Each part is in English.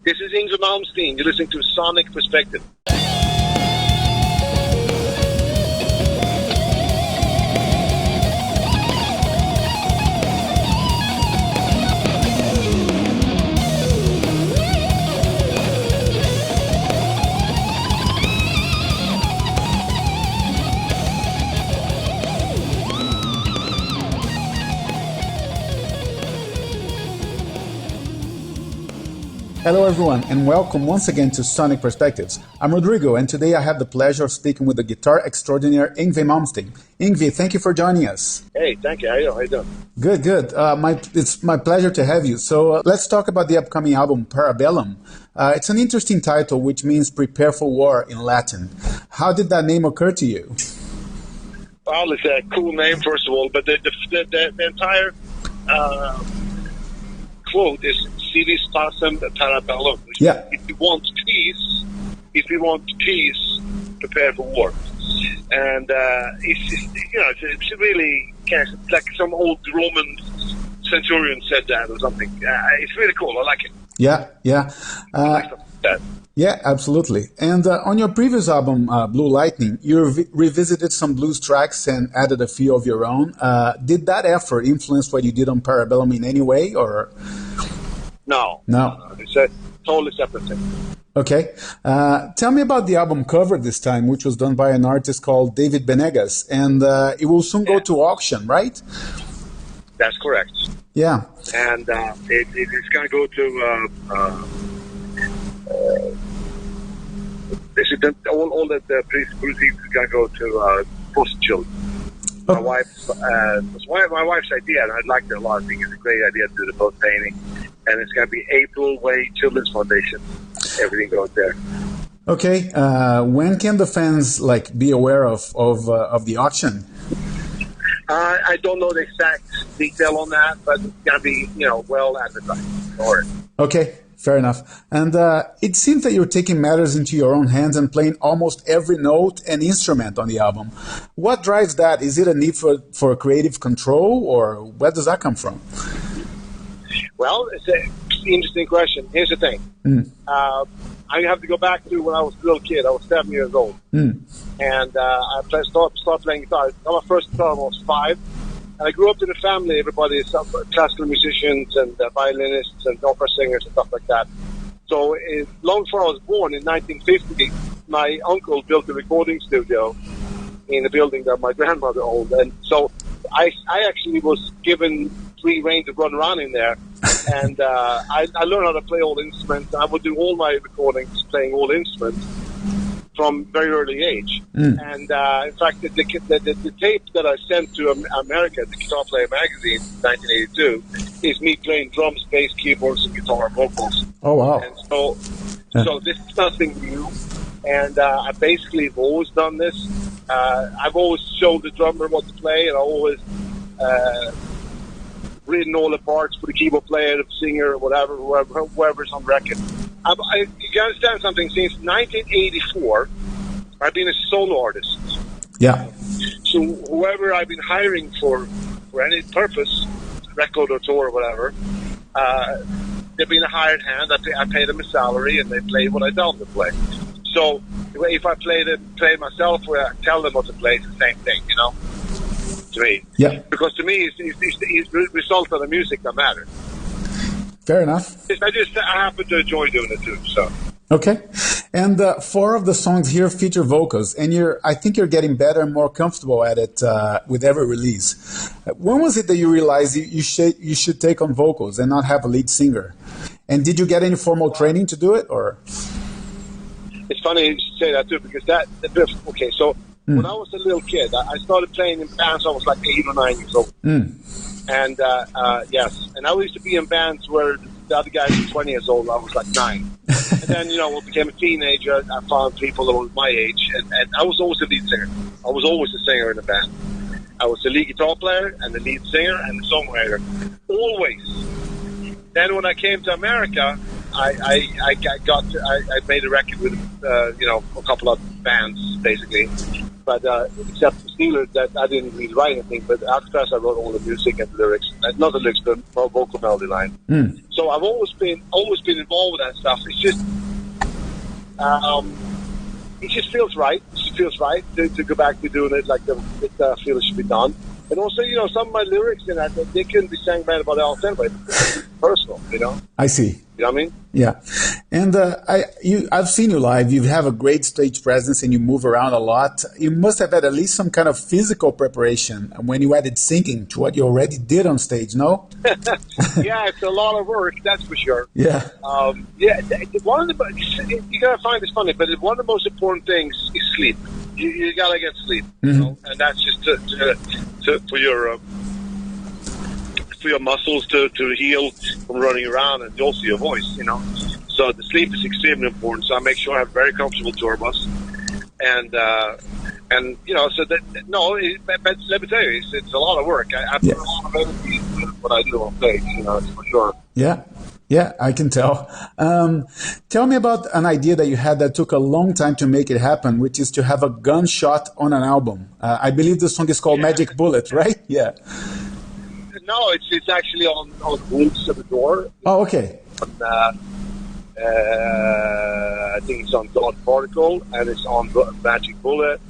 This is Yngwie Malmsteen. You're listening to Sonic Perspective. Hello everyone, and welcome once again to Sonic Perspectives. I'm Rodrigo, and today I have the pleasure of speaking with the guitar extraordinaire Yngwie Malmsteen. Yngwie, thank you for joining us. Hey, thank you. How you doing? Good. It's my pleasure to have you. So let's talk about the upcoming album, Parabellum. It's an interesting title, which means prepare for war in Latin. How did that name occur to you? Well, it's a cool name, first of all, but the entire quote is Civis pacem Parabellum. Yeah. If you want peace, prepare for war. And it's really kind of like some old Roman centurion said that or something. It's really cool. I like it. Yeah. I like stuff like that. Yeah, absolutely. And on your previous album, Blue Lightning, you revisited some blues tracks and added a few of your own. Did that effort influence what you did on Parabellum in any way, or? No. It's a totally separate thing. Okay. Tell me about the album cover this time, which was done by an artist called David Benegas, and it will soon go to auction, right? That's correct. Yeah. And it's going to go to... all the proceeds are going to go to foster children. My wife's idea, and I liked it a lot. I think it's a great idea to do the boat painting, and it's going to be April Way Children's Foundation. Everything goes there. Okay. When can the fans be aware of the auction? I don't know the exact detail on that, but it's going to be well advertised for it. Okay. Fair enough. And it seems that you're taking matters into your own hands and playing almost every note and instrument on the album. What drives that? Is it a need for creative control, or where does that come from? Well, it's an interesting question. Here's the thing. I have to go back to when I was a little kid. I was 7 years old. And I started playing guitar. My first guitar when I was 5. And I grew up in a family, everybody is classical musicians and violinists and opera singers and stuff like that. So long before I was born, in 1950, my uncle built a recording studio in a building that my grandmother owned. And so I actually was given free rein to run around in there. And I learned how to play all instruments. I would do all my recordings playing all instruments from very early age. And in fact, the tape that I sent to America, the Guitar Player magazine, in 1982, is me playing drums, bass, keyboards, and guitar and vocals. Oh, wow. And so this is nothing new. And I basically have always done this. I've always showed the drummer what to play, and I've always written all the parts for the keyboard player, the singer, or whatever, whoever's on record. You can understand something. Since 1984, I've been a solo artist. Yeah. So whoever I've been hiring for any purpose, record or tour or whatever, they've been a hired hand. I pay them a salary, and they play what I tell them to play. So if I play myself, or I tell them what to play, it's the same thing, to me. Yeah. Because to me, it's the result of the music that matters. Fair enough. I happen to enjoy doing it too. So. Okay. And 4 of the songs here feature vocals, and I think you're getting better and more comfortable at it with every release. When was it that you realized you should take on vocals and not have a lead singer? And did you get any formal training to do it, or? It's funny you say that too, because okay. So when I was a little kid, I started playing in bands. I was like 8 or 9 years old. And yes, and I used to be in bands where the other guys were 20 years old. I was like 9. And then, when I became a teenager, I found people that were my age, and I was always a lead singer. I was always a singer in the band. I was the lead guitar player and the lead singer and the songwriter, always. Then when I came to America, I made a record with a couple of bands basically, But except for Steelers, that I didn't really write anything. But Alcatrazz, I wrote all the music and the lyrics. Not the lyrics, but vocal melody line. So I've always been involved with that stuff. It's just, it just feels right. It just feels right to go back to doing it like I feel it should be done. And also, some of my lyrics in that, they couldn't be sang by anybody else anyway. It's personal, I see. You know what I mean? Yeah. And I've seen you live. You have a great stage presence and you move around a lot. You must have had at least some kind of physical preparation when you added singing to what you already did on stage, no? Yeah, it's a lot of work, that's for sure. Yeah. One of the, you gotta find this funny, but one of the most important things is sleep. You gotta get sleep, and that's just for your muscles to heal from running around, and also your voice, So the sleep is extremely important. So I make sure I have a very comfortable tour bus, and so that but let me tell you, it's a lot of work. I put a lot of energy into what I do on stage, for sure. Yeah. Yeah, I can tell. Tell me about an idea that you had that took a long time to make it happen, which is to have a gunshot on an album. I believe the song is called Magic Bullet, right? Yeah. No, it's actually on Wolves of the Door. Oh, okay. I think it's on Dot Particle, and it's on Magic Bullet,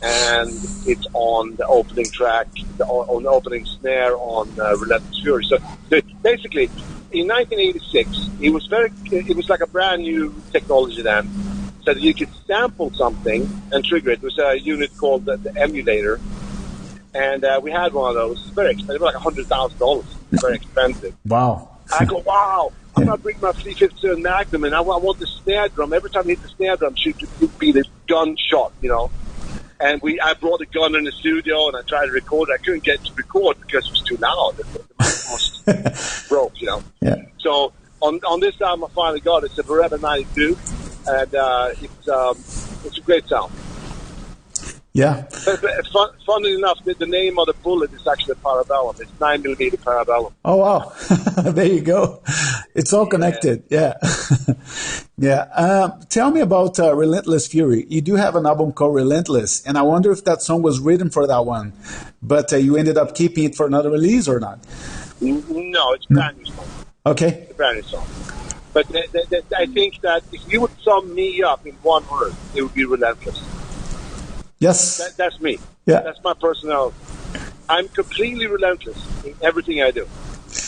and it's on the opening track, on the opening snare on Relentless Fury. So basically, in 1986, it was like a brand new technology then, so that you could sample something and trigger it. It was a unit called the emulator, and we had one of those. It's very expensive, like $100,000. It's very expensive. Wow! I go, wow! I'm gonna bring my 357 Magnum, and I want the snare drum. Every time I hit the snare drum, should be the gunshot, And I brought a gun in the studio, and I tried to record it. I couldn't get to record because it was too loud. The microphone broke, Yeah. So on this album, I finally got it. It's a Beretta 92, and it's a great sound. Yeah. But funnily enough, the name of the bullet is actually a Parabellum. It's 9mm Parabellum. Oh, wow. There you go. It's all connected. Yeah. Yeah. Tell me about Relentless Fury. You do have an album called Relentless, and I wonder if that song was written for that one, but you ended up keeping it for another release or not? No, it's a brand new song. Okay. It's a brand new song. But I think that if you would sum me up in one word, it would be relentless. Yes. That's me. Yeah. That's my personality. I'm completely relentless in everything I do.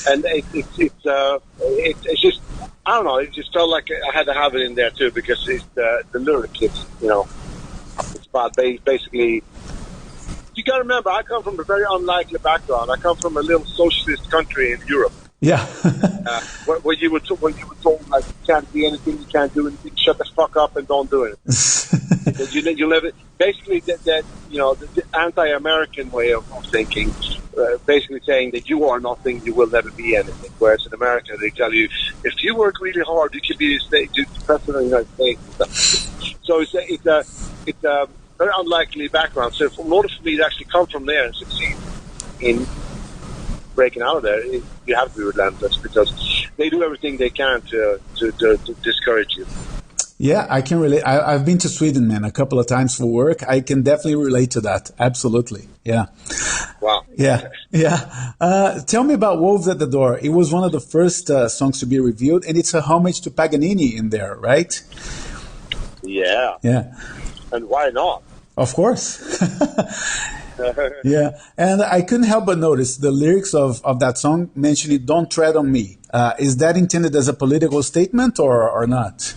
And it's just, I don't know, it just felt like I had to have it in there too, because it's the lyrics, it's about basically, you got to remember, I come from a very unlikely background. I come from a little socialist country in Europe. Yeah. where you were told like, you can't be anything, you can't do anything, shut the fuck up and don't do it. You live it. Basically, the anti-American way of thinking, basically saying that you are nothing, you will never be anything. Whereas in America, they tell you, if you work really hard, you can be the president of the United States. And stuff. So it's a very unlikely background. So in order for me to actually come from there and succeed in breaking out of there, you have to be relentless, because they do everything they can to discourage you. Yeah, I can relate. I've been to Sweden, man, a couple of times for work. I can definitely relate to that. Absolutely. Yeah. Wow. Yeah. Yeah. Tell me about Wolves at the Door. It was one of the first songs to be revealed, and it's a homage to Paganini in there, right? Yeah. Yeah. And why not? Of course. Yeah. And I couldn't help but notice the lyrics of that song mentioning "Don't Tread on Me." Is that intended as a political statement or not?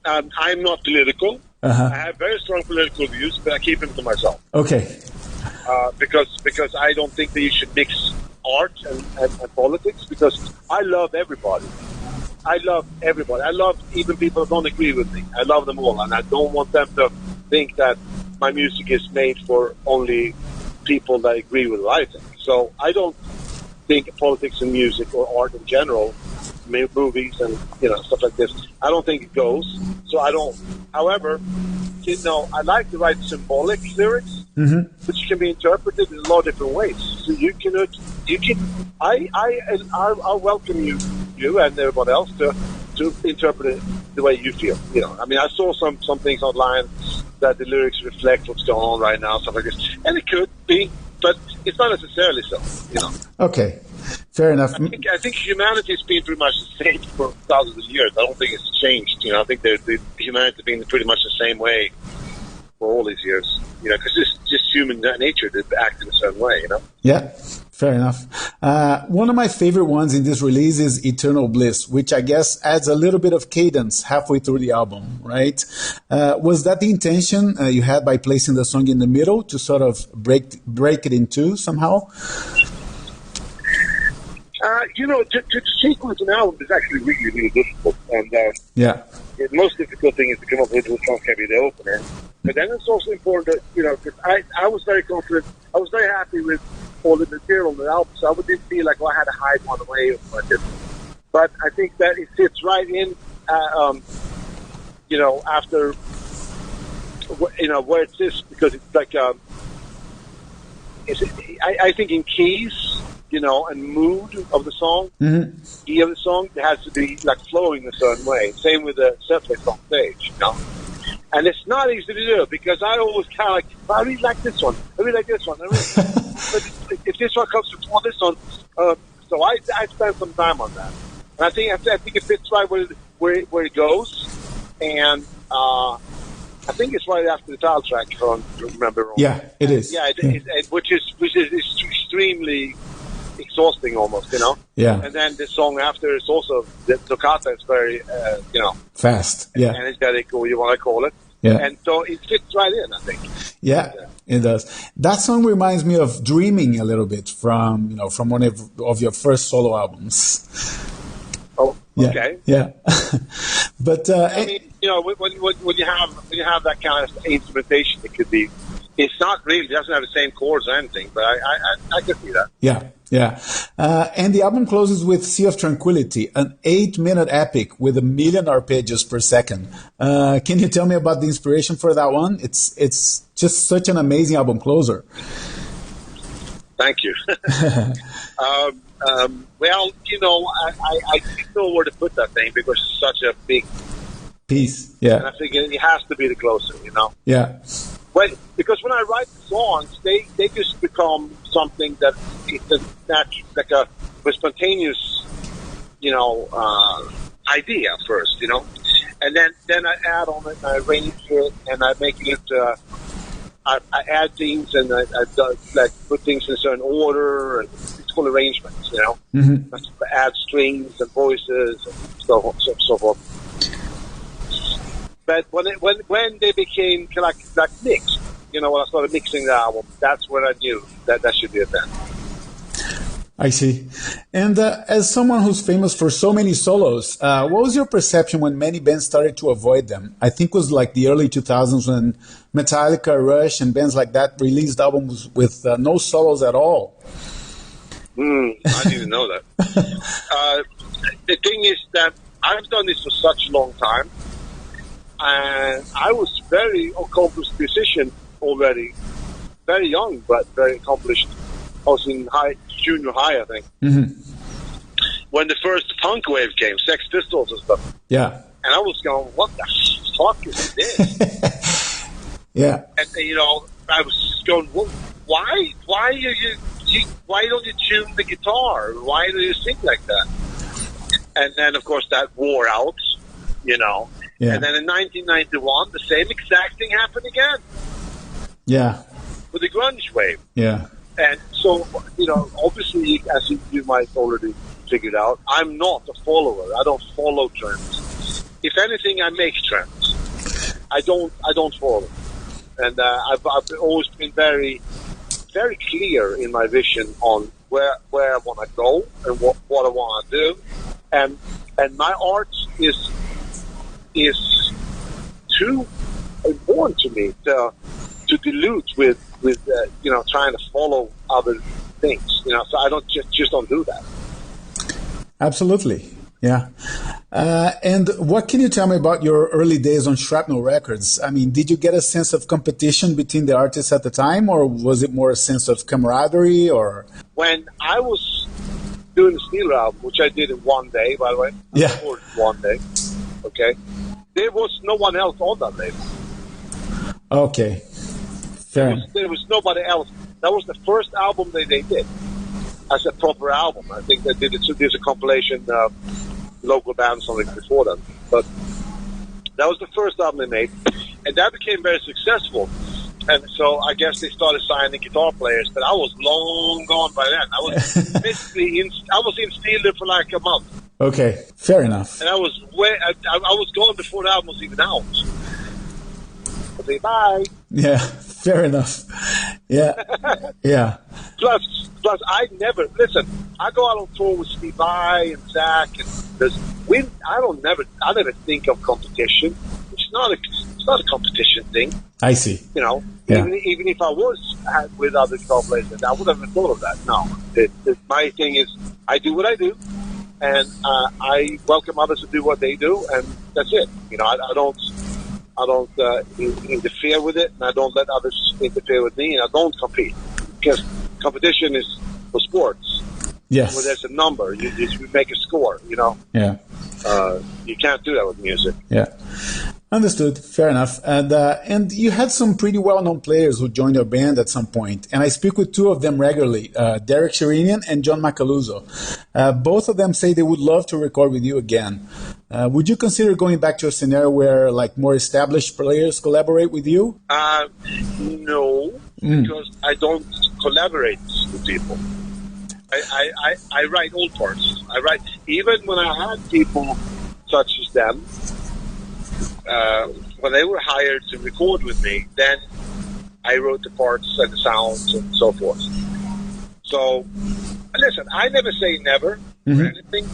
I'm not political. Uh-huh. I have very strong political views, but I keep them to myself. Okay. Because I don't think that you should mix art and politics, because I love everybody. I love even people that don't agree with me. I love them all, and I don't want them to think that my music is made for only people that agree with what I think. So I don't think politics and music or art in general, movies and stuff like this, I don't think it goes. So I don't. However, I like to write symbolic lyrics, which can be interpreted in a lot of different ways. So I'll welcome you and everybody else to interpret it the way you feel. I mean, I saw some things online that the lyrics reflect what's going on right now, stuff like this. And it could be, but it's not necessarily so, you know. Okay, fair enough. I think humanity's been pretty much the same for thousands of years. I don't think it's changed, you know. I think the humanity's been pretty much the same way for all these years, you know, because it's just human nature to act in a certain way, you know. Yeah, fair enough. One of my favorite ones in this release is Eternal Bliss, which I guess adds a little bit of cadence halfway through the album, right? Was that the intention you had by placing the song in the middle to sort of break it in two somehow? You know, to sequence an album is actually really, really difficult. And yeah. The most difficult thing is to come up with which song can be the opener. But then it's also important that, you know, because I was very confident. I was very happy with all the material on the album, so I didn't feel like I had to hide one away or something. But I think that it fits right in, you know, after, you know, where it sits, because it's like, I think in keys, you know, and mood of the song, key of the song, it has to be like flowing a certain way. Same with the Setlists on stage, you know. And it's not easy to do because I always kind of like, I really like this one. I really like this one. But if this one comes before this one, so I spent some time on that. And I think it fits right where it goes. And I think it's right after the title track, if I remember wrong. Yeah, it is. Yeah, which is extremely exhausting almost, you know. Yeah. And then the song after is also the toccata is very, you know, fast. Yeah. Energetic, or you want to call it. Yeah. And so it fits right in, I think. Yeah, it does. That song reminds me of Dreaming a little bit from one of your first solo albums. Oh, yeah. Okay. Yeah. But I mean, you know, when you have that kind of instrumentation, it could be. It's not really. It doesn't have the same chords or anything, but I can see that. Yeah. Yeah. And the album closes with Sea of Tranquility, an 8-minute epic with 1 million arpeggios per second. Can you tell me about the inspiration for that one? It's just such an amazing album closer. Thank you. Well, you know, I didn't know where to put that thing because it's such a big piece. Yeah. And I think it has to be the closer, you know. Yeah. Because when I write the songs, they just become something that it's a natural, like a spontaneous, you know, idea first, you know, and then I add on it, and I arrange it, and I make it. I add things, and I like put things in a certain order, and it's called arrangements, you know. Mm-hmm. I add strings and voices and so forth. But when they became like mixed, you know, when I started mixing the album, that's when I knew that should be a band. I see. And as someone who's famous for so many solos, what was your perception when many bands started to avoid them? I think it was like the early 2000s when Metallica, Rush, and bands like that released albums with no solos at all. I didn't even know that. The thing is that I've done this for such a long time. And I was very accomplished musician already, very young, but very accomplished. I was in junior high, I think. Mm-hmm. When the first punk wave came, Sex Pistols and stuff. Yeah. And I was going, what the fuck is this? Yeah. And you know, I was just going, well, why don't you tune the guitar? Why do you sing like that? And then, of course, that wore out, you know. Yeah. And then in 1991, the same exact thing happened again. Yeah. With the grunge wave. Yeah. And so, you know, obviously, as you might already figured out, I'm not a follower. I don't follow trends. If anything, I make trends. I don't follow. And I've always been very, very clear in my vision on where I want to go and what I want to do. And my art is too important to me to dilute with you know, trying to follow other things, you know, so I just don't do that. Absolutely. Yeah. And what can you tell me about your early days on Shrapnel Records? I mean, did you get a sense of competition between the artists at the time, or was it more a sense of camaraderie? Or when I was doing the Steeler album, which I did in one day, by the way. Yeah. I recorded one day. Okay. There was no one else on that label. Okay. Fair. There was nobody else. That was the first album they did as a proper album. I think they did it. So there's a compilation of local bands on it before that. But that was the first album they made. And that became very successful. And so I guess they started signing guitar players, but I was long gone by then. I was basically in Steeled for like a month. Okay, fair enough. And I was gone before the album was even out. I'll say bye. Yeah, fair enough. Yeah, yeah. Plus, I never listen. I go out on tour with Steve Vai and Zach, and I never think of competition. It's not a competition thing. I see. You know, yeah. even if I was with other guitar players, I would have thought of that. No, my thing is I do what I do, and I welcome others to do what they do, and that's it. You know, I don't interfere with it, and I don't let others interfere with me, and I don't compete because competition is for sports. Yes. Where there's a number, you make a score. You know. Yeah. You can't do that with music. Yeah. Understood. Fair enough. And you had some pretty well-known players who joined your band at some point, and I speak with two of them regularly, Derek Sherinian and John Macaluso. Both of them say they would love to record with you again. Would you consider going back to a scenario where like more established players collaborate with you? No, because I don't collaborate with people. I write all parts. I write even when I had people such as them. When they were hired to record with me, then I wrote the parts and the sounds and so forth. So, listen, I never say never or anything,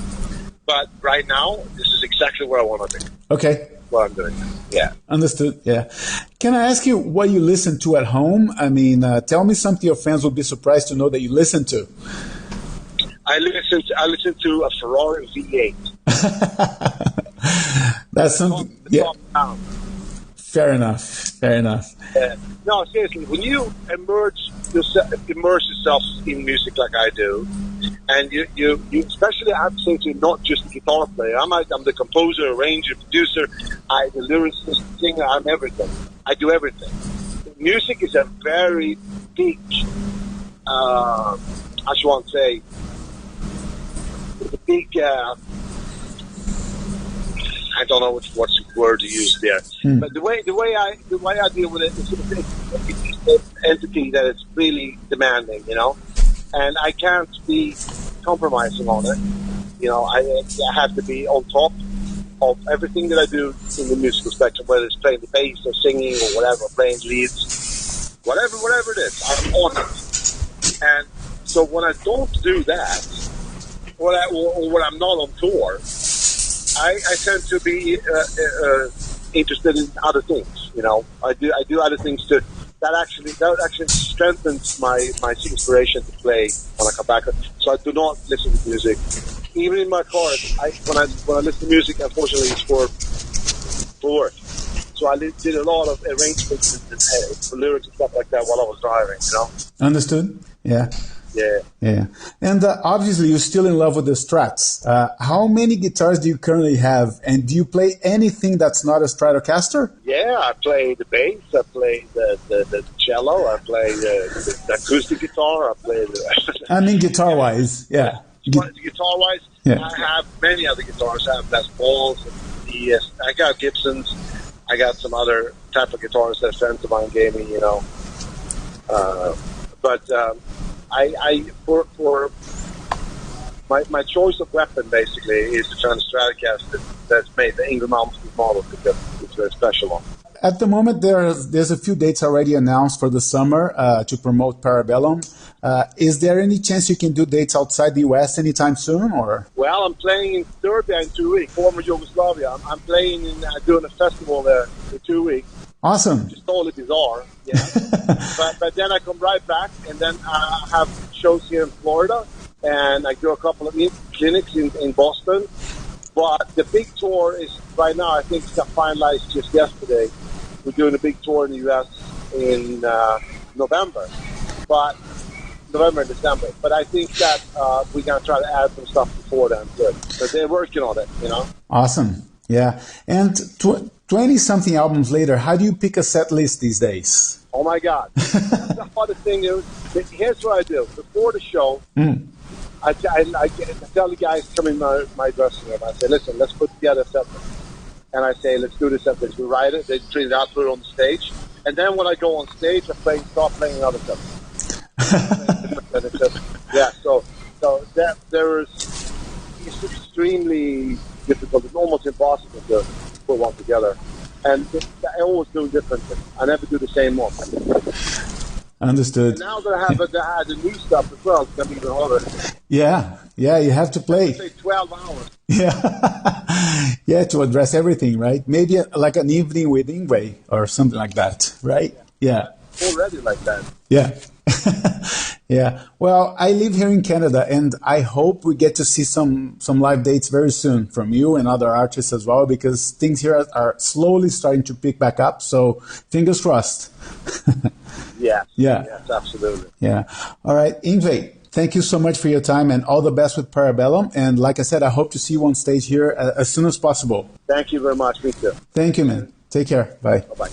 but right now, this is exactly where I want to be. Okay. What I'm doing. Yeah. Understood. Yeah. Can I ask you what you listen to at home? I mean, tell me something your fans would be surprised to know that you listen to. I listen to a Ferrari V8. That's something. Yeah. Fair enough. No, seriously, when you immerse yourself in music like I do, and you especially I have to say to not just the guitar player. I'm the composer, arranger, producer, the lyricist, singer. I'm everything. I do everything. Music is a very big. I just want to say, it's a big. I don't know what's the word to use there, but the way I deal with it is it's an entity that is really demanding, you know, and I can't be compromising on it. You know, I have to be on top of everything that I do in the musical spectrum, whether it's playing the bass or singing or whatever, playing leads, whatever it is, I'm on it. And so when I don't do that, or when I'm not on tour, I tend to be interested in other things. You know, I do other things that actually strengthens my inspiration to play when I come back. So I do not listen to music, even in my car. When I listen to music, unfortunately, it's for work. So I did a lot of arrangements and lyrics and stuff like that while I was driving. You know. Understood. Yeah. Yeah. And obviously, you're still in love with the Strats. How many guitars do you currently have? And do you play anything that's not a Stratocaster? Yeah, I play the bass. I play the cello. I play the acoustic guitar. I play I mean, guitar-wise, yeah. Guitar-wise, yeah. I have many other guitars. I have Les Pauls. I got Gibsons. I got some other type of guitars that friends of mine gave me, you know. For my choice of weapon basically is the Stratocaster that's made the Yngwie Malmsteen model because it's very special one. At the moment, there's a few dates already announced for the summer to promote Parabellum. Is there any chance you can do dates outside the U.S. anytime soon? Or well, I'm playing in Serbia in 2 weeks, former Yugoslavia. I'm playing doing a festival there in 2 weeks. Awesome. Just totally bizarre, yeah. but then I come right back, and then I have shows here in Florida, and I do a couple of clinics in Boston. But the big tour is right now. I think it's got finalized just yesterday. We're doing a big tour in the U.S. in November and December. But I think that we're gonna try to add some stuff before then too. So they're working on it, you know. Awesome. Yeah. And 20-something albums later, how do you pick a set list these days? Oh, my God. The hardest thing is, here's what I do. Before the show, I tell the guys come in my dressing room. I say, listen, let's put together a set list. And I say, let's do this set list. We write it. They treat it out, put it on the stage. And then when I go on stage, I start playing another set list. Yeah, so that it's extremely difficult. It's almost impossible to put one together. And I always do different things. I never do the same one. Understood. And now that I have the new stuff as well, it's going to be even harder. Yeah, you have to play. Say 12 hours. Yeah, to address everything, right? Maybe like an evening with Yngwie or something like that, right? Yeah. Already like that. Yeah. Yeah. Well, I live here in Canada, and I hope we get to see some live dates very soon from you and other artists as well, because things here are slowly starting to pick back up. So fingers crossed. Yeah. Yeah. Yes, absolutely. Yeah. All right, Yngwie, thank you so much for your time, and all the best with Parabellum. And like I said, I hope to see you on stage here as soon as possible. Thank you very much. Me too. Thank you, man. Take care. Bye. Bye-bye.